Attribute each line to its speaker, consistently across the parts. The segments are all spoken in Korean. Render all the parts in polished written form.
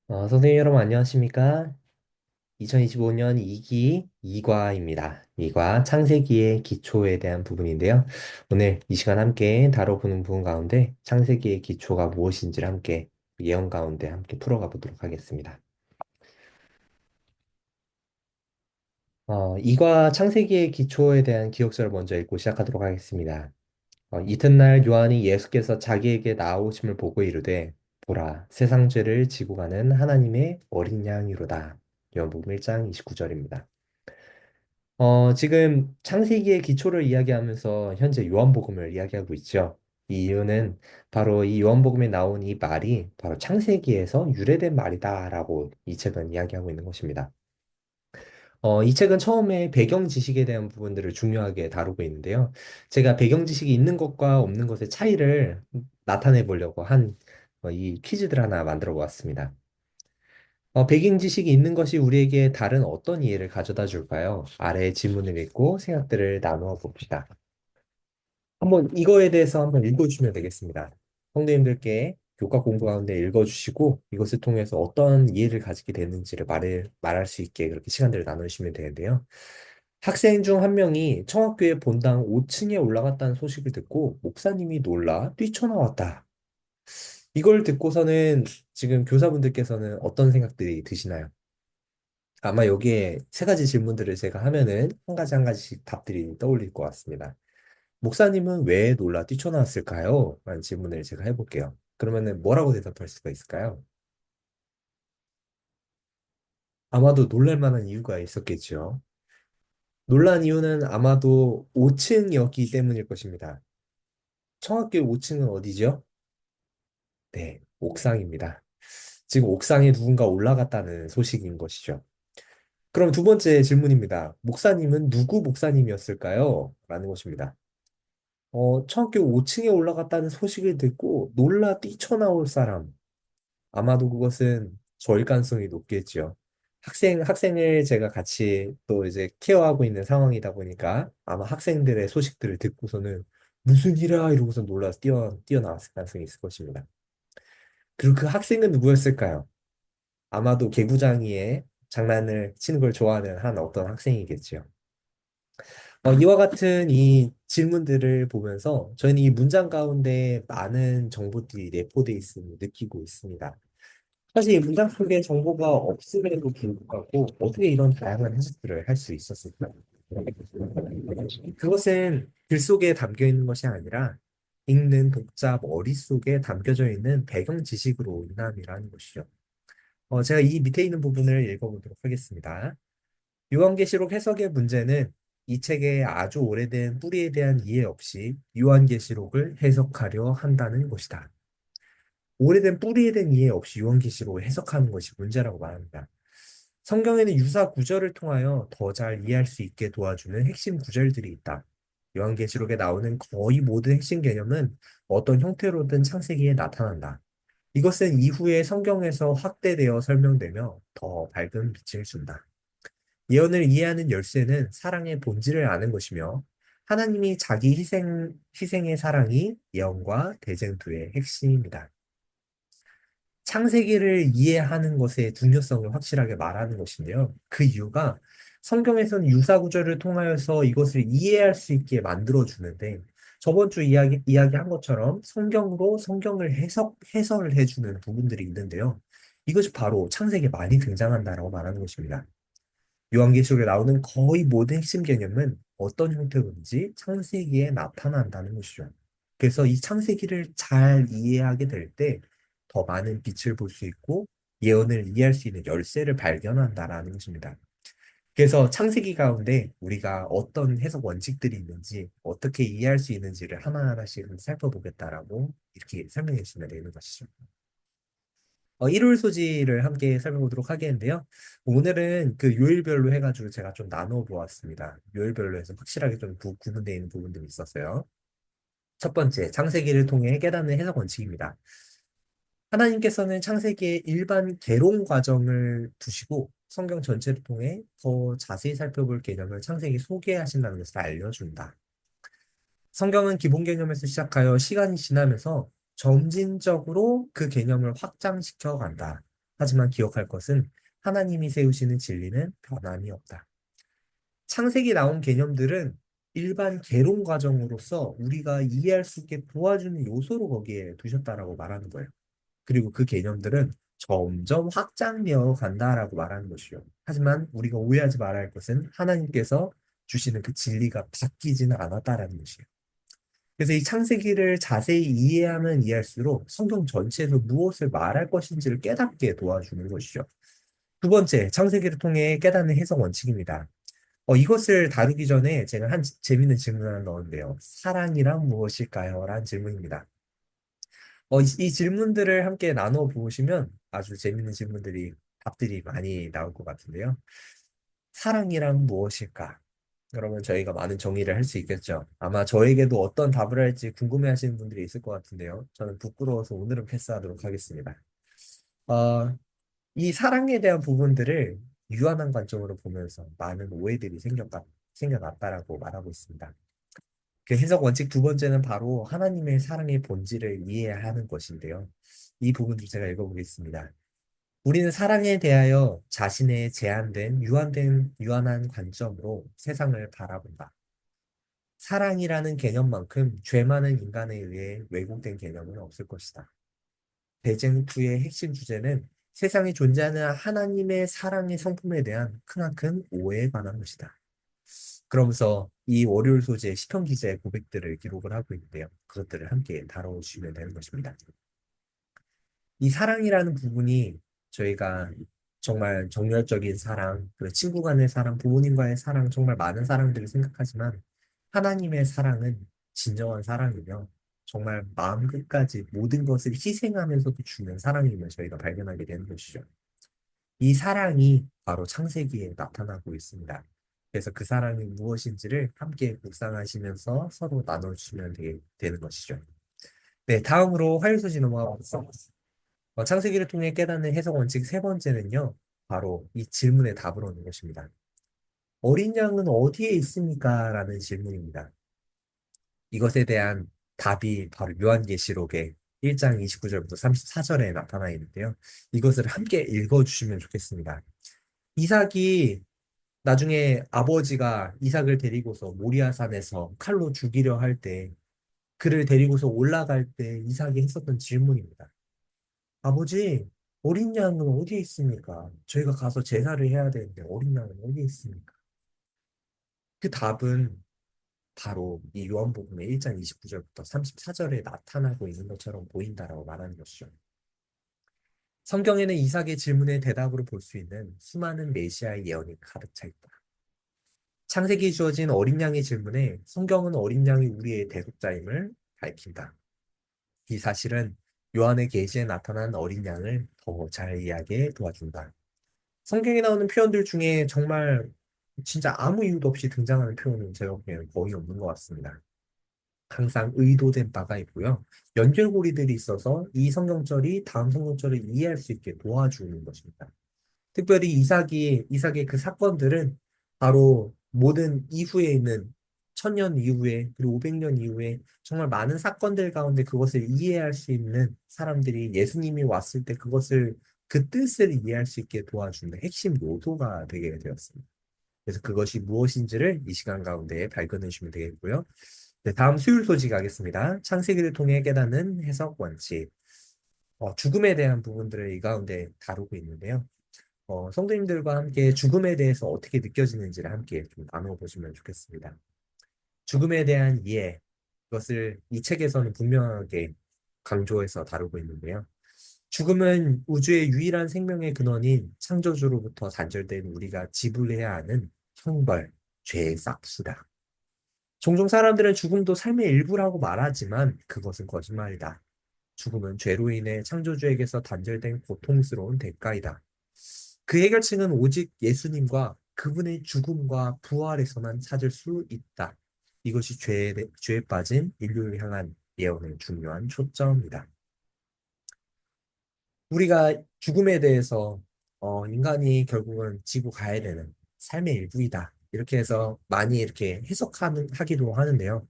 Speaker 1: 선생님 여러분 안녕하십니까? 2025년 2기 2과입니다. 2과 창세기의 기초에 대한 부분인데요. 오늘 이 시간 함께 다뤄보는 부분 가운데 창세기의 기초가 무엇인지를 함께 예언 가운데 함께 풀어가 보도록 하겠습니다. 2과 창세기의 기초에 대한 기억서를 먼저 읽고 시작하도록 하겠습니다. 이튿날 요한이 예수께서 자기에게 나오심을 보고 이르되 보라 세상 죄를 지고 가는 하나님의 어린 양이로다. 요한복음 1장 29절입니다. 지금 창세기의 기초를 이야기하면서 현재 요한복음을 이야기하고 있죠. 이 이유는 바로 이 요한복음에 나온 이 말이 바로 창세기에서 유래된 말이다라고 이 책은 이야기하고 있는 것입니다. 이 책은 처음에 배경 지식에 대한 부분들을 중요하게 다루고 있는데요. 제가 배경 지식이 있는 것과 없는 것의 차이를 나타내 보려고 이 퀴즈들 하나 만들어 보았습니다. 배경 지식이 있는 것이 우리에게 다른 어떤 이해를 가져다 줄까요? 아래의 질문을 읽고 생각들을 나누어 봅시다. 한번 이거에 대해서 한번 읽어주시면 되겠습니다. 성도님들께 교과 공부 가운데 읽어주시고 이것을 통해서 어떤 이해를 가지게 됐는지를 말할 수 있게 그렇게 시간들을 나누시면 되는데요. 학생 중 한 명이 청학교의 본당 5층에 올라갔다는 소식을 듣고 목사님이 놀라 뛰쳐나왔다. 이걸 듣고서는 지금 교사분들께서는 어떤 생각들이 드시나요? 아마 여기에 세 가지 질문들을 제가 하면은 한 가지 한 가지씩 답들이 떠올릴 것 같습니다. 목사님은 왜 놀라 뛰쳐나왔을까요? 라는 질문을 제가 해볼게요. 그러면은 뭐라고 대답할 수가 있을까요? 아마도 놀랄 만한 이유가 있었겠죠. 놀란 이유는 아마도 5층이었기 때문일 것입니다. 청학교 5층은 어디죠? 네, 옥상입니다. 지금 옥상에 누군가 올라갔다는 소식인 것이죠. 그럼 두 번째 질문입니다. 목사님은 누구 목사님이었을까요? 라는 것입니다. 청학교 5층에 올라갔다는 소식을 듣고 놀라 뛰쳐나올 사람. 아마도 그것은 저일 가능성이 높겠지요. 학생을 제가 같이 또 이제 케어하고 있는 상황이다 보니까 아마 학생들의 소식들을 듣고서는 무슨 일이야 이러고서 놀라서 뛰어나왔을 가능성이 있을 것입니다. 그리고 그 학생은 누구였을까요? 아마도 개구장이의 장난을 치는 걸 좋아하는 한 어떤 학생이겠지요. 이와 같은 이 질문들을 보면서 저희는 이 문장 가운데 많은 정보들이 내포되어 있음을 느끼고 있습니다. 사실 이 문장 속에 정보가 없음에도 불구하고 어떻게 이런 다양한 해석들을 할 수 있었을까요? 그것은 글 속에 담겨 있는 것이 아니라 읽는 독자 머릿속에 담겨져 있는 배경 지식으로 인함이라는 것이죠. 제가 이 밑에 있는 부분을 읽어보도록 하겠습니다. 요한계시록 해석의 문제는 이 책의 아주 오래된 뿌리에 대한 이해 없이 요한계시록을 해석하려 한다는 것이다. 오래된 뿌리에 대한 이해 없이 요한계시록을 해석하는 것이 문제라고 말합니다. 성경에는 유사 구절을 통하여 더 잘 이해할 수 있게 도와주는 핵심 구절들이 있다. 요한계시록에 나오는 거의 모든 핵심 개념은 어떤 형태로든 창세기에 나타난다. 이것은 이후에 성경에서 확대되어 설명되며 더 밝은 빛을 준다. 예언을 이해하는 열쇠는 사랑의 본질을 아는 것이며 하나님이 자기 희생의 사랑이 예언과 대쟁투의 핵심입니다. 창세기를 이해하는 것의 중요성을 확실하게 말하는 것인데요. 그 이유가 성경에서는 유사 구절을 통하여서 이것을 이해할 수 있게 만들어 주는데 저번 주 이야기한 것처럼 성경으로 성경을 해설을 해주는 부분들이 있는데요. 이것이 바로 창세기에 많이 등장한다라고 말하는 것입니다. 요한계시록에 나오는 거의 모든 핵심 개념은 어떤 형태로든지 창세기에 나타난다는 것이죠. 그래서 이 창세기를 잘 이해하게 될 때 더 많은 빛을 볼 수 있고 예언을 이해할 수 있는 열쇠를 발견한다라는 것입니다. 그래서 창세기 가운데 우리가 어떤 해석 원칙들이 있는지 어떻게 이해할 수 있는지를 하나하나씩 살펴보겠다라고 이렇게 설명해 주시면 되는 것이죠. 일월 소지를 함께 살펴보도록 하겠는데요. 오늘은 그 요일별로 해가지고 제가 좀 나눠 보았습니다. 요일별로 해서 확실하게 좀 구분되어 있는 부분들이 있었어요. 첫 번째, 창세기를 통해 깨닫는 해석 원칙입니다. 하나님께서는 창세기의 일반 개론 과정을 두시고 성경 전체를 통해 더 자세히 살펴볼 개념을 창세기 소개하신다는 것을 알려준다. 성경은 기본 개념에서 시작하여 시간이 지나면서 점진적으로 그 개념을 확장시켜 간다. 하지만 기억할 것은 하나님이 세우시는 진리는 변함이 없다. 창세기 나온 개념들은 일반 개론 과정으로서 우리가 이해할 수 있게 도와주는 요소로 거기에 두셨다라고 말하는 거예요. 그리고 그 개념들은 점점 확장되어 간다라고 말하는 것이요. 하지만 우리가 오해하지 말아야 할 것은 하나님께서 주시는 그 진리가 바뀌지는 않았다라는 것이에요. 그래서 이 창세기를 자세히 이해하면 이해할수록 성경 전체에서 무엇을 말할 것인지를 깨닫게 도와주는 것이죠. 두 번째, 창세기를 통해 깨닫는 해석 원칙입니다. 이것을 다루기 전에 제가 한 재밌는 질문 하나 넣었는데요. 사랑이란 무엇일까요? 라는 질문입니다. 이 질문들을 함께 나눠 보시면 아주 재밌는 질문들이, 답들이 많이 나올 것 같은데요. 사랑이란 무엇일까? 그러면 저희가 많은 정의를 할 수 있겠죠. 아마 저에게도 어떤 답을 할지 궁금해 하시는 분들이 있을 것 같은데요. 저는 부끄러워서 오늘은 패스하도록 하겠습니다. 어, 이 사랑에 대한 부분들을 유한한 관점으로 보면서 많은 오해들이 생겨났다라고 말하고 있습니다. 그 해석 원칙 두 번째는 바로 하나님의 사랑의 본질을 이해해야 하는 것인데요. 이 부분도 제가 읽어보겠습니다. 우리는 사랑에 대하여 자신의 제한된, 유한한 관점으로 세상을 바라본다. 사랑이라는 개념만큼 죄 많은 인간에 의해 왜곡된 개념은 없을 것이다. 대쟁투의 핵심 주제는 세상에 존재하는 하나님의 사랑의 성품에 대한 크나큰 오해에 관한 것이다. 그러면서 이 월요일 소재 시편 기자의 고백들을 기록을 하고 있는데요. 그것들을 함께 다뤄주시면 되는 것입니다. 이 사랑이라는 부분이 저희가 정말 정열적인 사랑, 그리고 친구 간의 사랑, 부모님과의 사랑, 정말 많은 사랑들을 생각하지만 하나님의 사랑은 진정한 사랑이며 정말 마음 끝까지 모든 것을 희생하면서도 주는 사랑임을 저희가 발견하게 되는 것이죠. 이 사랑이 바로 창세기에 나타나고 있습니다. 그래서 그 사랑이 무엇인지를 함께 묵상하시면서 서로 나눠주시면 되는 것이죠. 네, 다음으로 화요소지 넘어가겠습니다. 창세기를 통해 깨닫는 해석 원칙 세 번째는요, 바로 이 질문의 답으로 오는 것입니다. 어린 양은 어디에 있습니까? 라는 질문입니다. 이것에 대한 답이 바로 요한계시록의 1장 29절부터 34절에 나타나 있는데요. 이것을 함께 읽어주시면 좋겠습니다. 이삭이 나중에 아버지가 이삭을 데리고서 모리아산에서 칼로 죽이려 할 때, 그를 데리고서 올라갈 때 이삭이 했었던 질문입니다. 아버지, 어린 양은 어디에 있습니까? 저희가 가서 제사를 해야 되는데 어린 양은 어디에 있습니까? 그 답은 바로 이 요한복음의 1장 29절부터 34절에 나타나고 있는 것처럼 보인다라고 말하는 것이죠. 성경에는 이삭의 질문에 대답으로 볼 수 있는 수많은 메시아의 예언이 가득 차 있다. 창세기에 주어진 어린 양의 질문에 성경은 어린 양이 우리의 대속자임을 밝힌다. 이 사실은 요한의 계시에 나타난 어린 양을 더 잘 이해하게 도와준다. 성경에 나오는 표현들 중에 정말 진짜 아무 이유도 없이 등장하는 표현은 제가 보기에는 거의 없는 것 같습니다. 항상 의도된 바가 있고요. 연결고리들이 있어서 이 성경절이 다음 성경절을 이해할 수 있게 도와주는 것입니다. 특별히 이삭의 그 사건들은 바로 모든 이후에 있는 1000년 이후에 그리고 500년 이후에 정말 많은 사건들 가운데 그것을 이해할 수 있는 사람들이 예수님이 왔을 때 그것을 그 뜻을 이해할 수 있게 도와주는 핵심 요소가 되게 되었습니다. 그래서 그것이 무엇인지를 이 시간 가운데 발견해 주시면 되겠고요. 네, 다음 수율 소식 가겠습니다. 창세기를 통해 깨닫는 해석 원칙. 죽음에 대한 부분들을 이 가운데 다루고 있는데요. 성도님들과 함께 죽음에 대해서 어떻게 느껴지는지를 함께 좀 나눠보시면 좋겠습니다. 죽음에 대한 이해, 그것을 이 책에서는 분명하게 강조해서 다루고 있는데요. 죽음은 우주의 유일한 생명의 근원인 창조주로부터 단절된 우리가 지불해야 하는 형벌, 죄의 싹수다. 종종 사람들은 죽음도 삶의 일부라고 말하지만 그것은 거짓말이다. 죽음은 죄로 인해 창조주에게서 단절된 고통스러운 대가이다. 그 해결책은 오직 예수님과 그분의 죽음과 부활에서만 찾을 수 있다. 이것이 죄에 빠진 인류를 향한 예언의 중요한 초점입니다. 우리가 죽음에 대해서 인간이 결국은 지고 가야 되는 삶의 일부이다. 이렇게 해서 많이 이렇게 하기도 하는데요.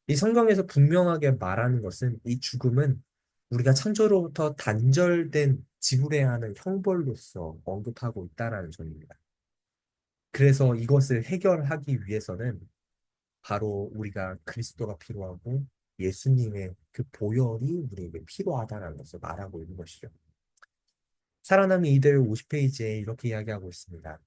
Speaker 1: 이 성경에서 분명하게 말하는 것은 이 죽음은 우리가 창조로부터 단절된 지불해야 하는 형벌로서 언급하고 있다라는 점입니다. 그래서 이것을 해결하기 위해서는 바로 우리가 그리스도가 필요하고 예수님의 그 보혈이 우리에게 필요하다는 것을 말하고 있는 것이죠. 살아남은 이들 50페이지에 이렇게 이야기하고 있습니다.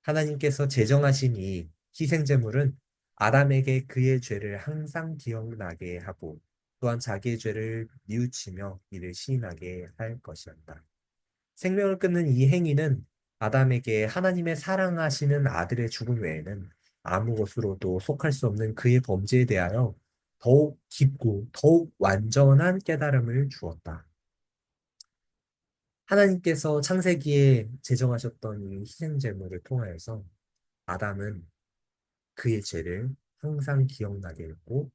Speaker 1: 하나님께서 제정하신 이 희생제물은 아담에게 그의 죄를 항상 기억나게 하고 또한 자기의 죄를 뉘우치며 이를 시인하게 할 것이었다. 생명을 끊는 이 행위는 아담에게 하나님의 사랑하시는 아들의 죽음 외에는 아무것으로도 속할 수 없는 그의 범죄에 대하여 더욱 깊고 더욱 완전한 깨달음을 주었다. 하나님께서 창세기에 제정하셨던 이 희생제물을 통하여서 아담은 그의 죄를 항상 기억나게 했고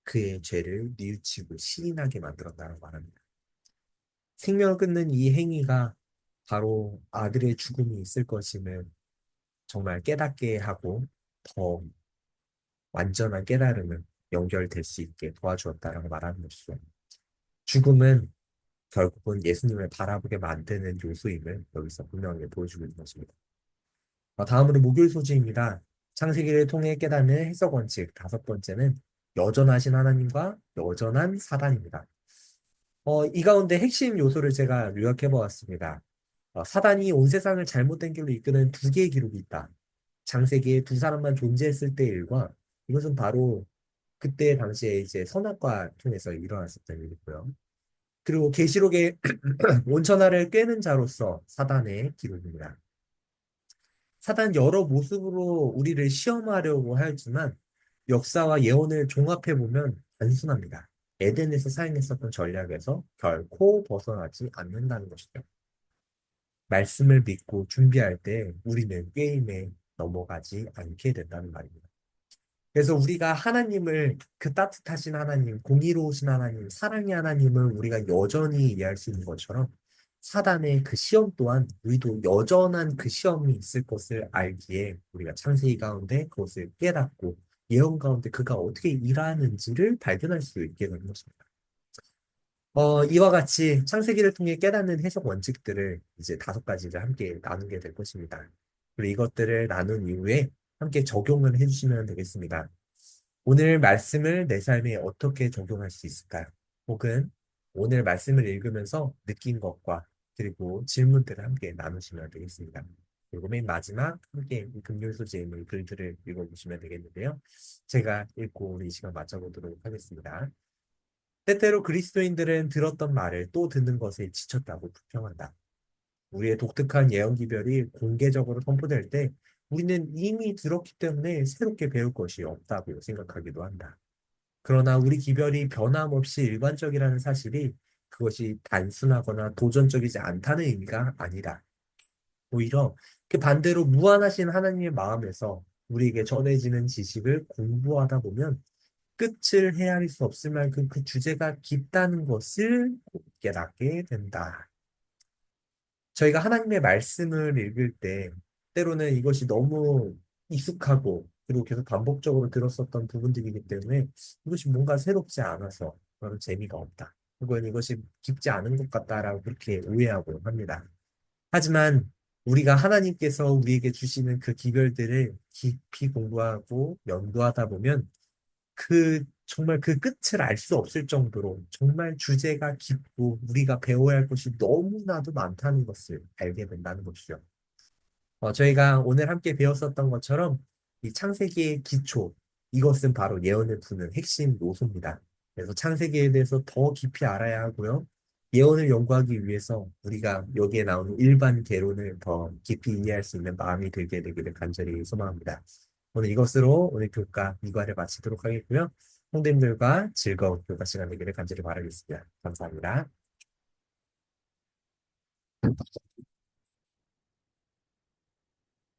Speaker 1: 그의 죄를 뉘우치고 시인하게 만들었다고 말합니다. 생명을 끊는 이 행위가 바로 아들의 죽음이 있을 것임을 정말 깨닫게 하고 더 완전한 깨달음을 연결될 수 있게 도와주었다라고 말하는 것이죠. 죽음은 결국은 예수님을 바라보게 만드는 요소임을 여기서 분명하게 보여주고 있는 것입니다. 다음으로 목요일 소지입니다. 창세기를 통해 깨닫는 해석 원칙 다섯 번째는 여전하신 하나님과 여전한 사단입니다. 이 가운데 핵심 요소를 제가 요약해 보았습니다. 사단이 온 세상을 잘못된 길로 이끄는 두 개의 기록이 있다. 창세기에 두 사람만 존재했을 때 일과 이것은 바로 그때 당시에 이제 선악과 통해서 일어났었던 일이고요. 그리고 계시록의 온천하를 꿰는 자로서 사단의 기록입니다. 사단 여러 모습으로 우리를 시험하려고 하지만 역사와 예언을 종합해 보면 단순합니다. 에덴에서 사용했었던 전략에서 결코 벗어나지 않는다는 것이죠. 말씀을 믿고 준비할 때 우리는 게임에 넘어가지 않게 된다는 말입니다. 그래서 우리가 하나님을 그 따뜻하신 하나님, 공의로우신 하나님, 사랑의 하나님을 우리가 여전히 이해할 수 있는 것처럼 사단의 그 시험 또한 우리도 여전한 그 시험이 있을 것을 알기에 우리가 창세기 가운데 그것을 깨닫고 예언 가운데 그가 어떻게 일하는지를 발견할 수 있게 되는 것입니다. 이와 같이 창세기를 통해 깨닫는 해석 원칙들을 이제 다섯 가지를 함께 나누게 될 것입니다. 그리고 이것들을 나눈 이후에 함께 적용을 해주시면 되겠습니다. 오늘 말씀을 내 삶에 어떻게 적용할 수 있을까요? 혹은 오늘 말씀을 읽으면서 느낀 것과 그리고 질문들을 함께 나누시면 되겠습니다. 그리고 맨 마지막 함께 이 금요일 소재의 글들을 읽어보시면 되겠는데요. 제가 읽고 우리 이 시간 마쳐보도록 하겠습니다. 때때로 그리스도인들은 들었던 말을 또 듣는 것에 지쳤다고 불평한다. 우리의 독특한 예언 기별이 공개적으로 선포될 때 우리는 이미 들었기 때문에 새롭게 배울 것이 없다고 생각하기도 한다. 그러나 우리 기별이 변함없이 일반적이라는 사실이 그것이 단순하거나 도전적이지 않다는 의미가 아니다. 오히려 그 반대로 무한하신 하나님의 마음에서 우리에게 전해지는 지식을 공부하다 보면 끝을 헤아릴 수 없을 만큼 그 주제가 깊다는 것을 깨닫게 된다. 저희가 하나님의 말씀을 읽을 때 때로는 이것이 너무 익숙하고 그리고 계속 반복적으로 들었었던 부분들이기 때문에 이것이 뭔가 새롭지 않아서 그런 재미가 없다. 혹은 이것이 깊지 않은 것 같다라고 그렇게 오해하고 합니다. 하지만 우리가 하나님께서 우리에게 주시는 그 기별들을 깊이 공부하고 연구하다 보면 정말 그 끝을 알 수 없을 정도로 정말 주제가 깊고 우리가 배워야 할 것이 너무나도 많다는 것을 알게 된다는 것이죠. 저희가 오늘 함께 배웠었던 것처럼 이 창세기의 기초, 이것은 바로 예언을 푸는 핵심 요소입니다. 그래서 창세기에 대해서 더 깊이 알아야 하고요. 예언을 연구하기 위해서 우리가 여기에 나오는 일반 개론을 더 깊이 이해할 수 있는 마음이 들게 되기를 간절히 소망합니다. 오늘 이것으로 오늘 교과 이과를 마치도록 하겠고요. 성도님들과 즐거운 교과 시간 되기를 간절히 바라겠습니다. 감사합니다.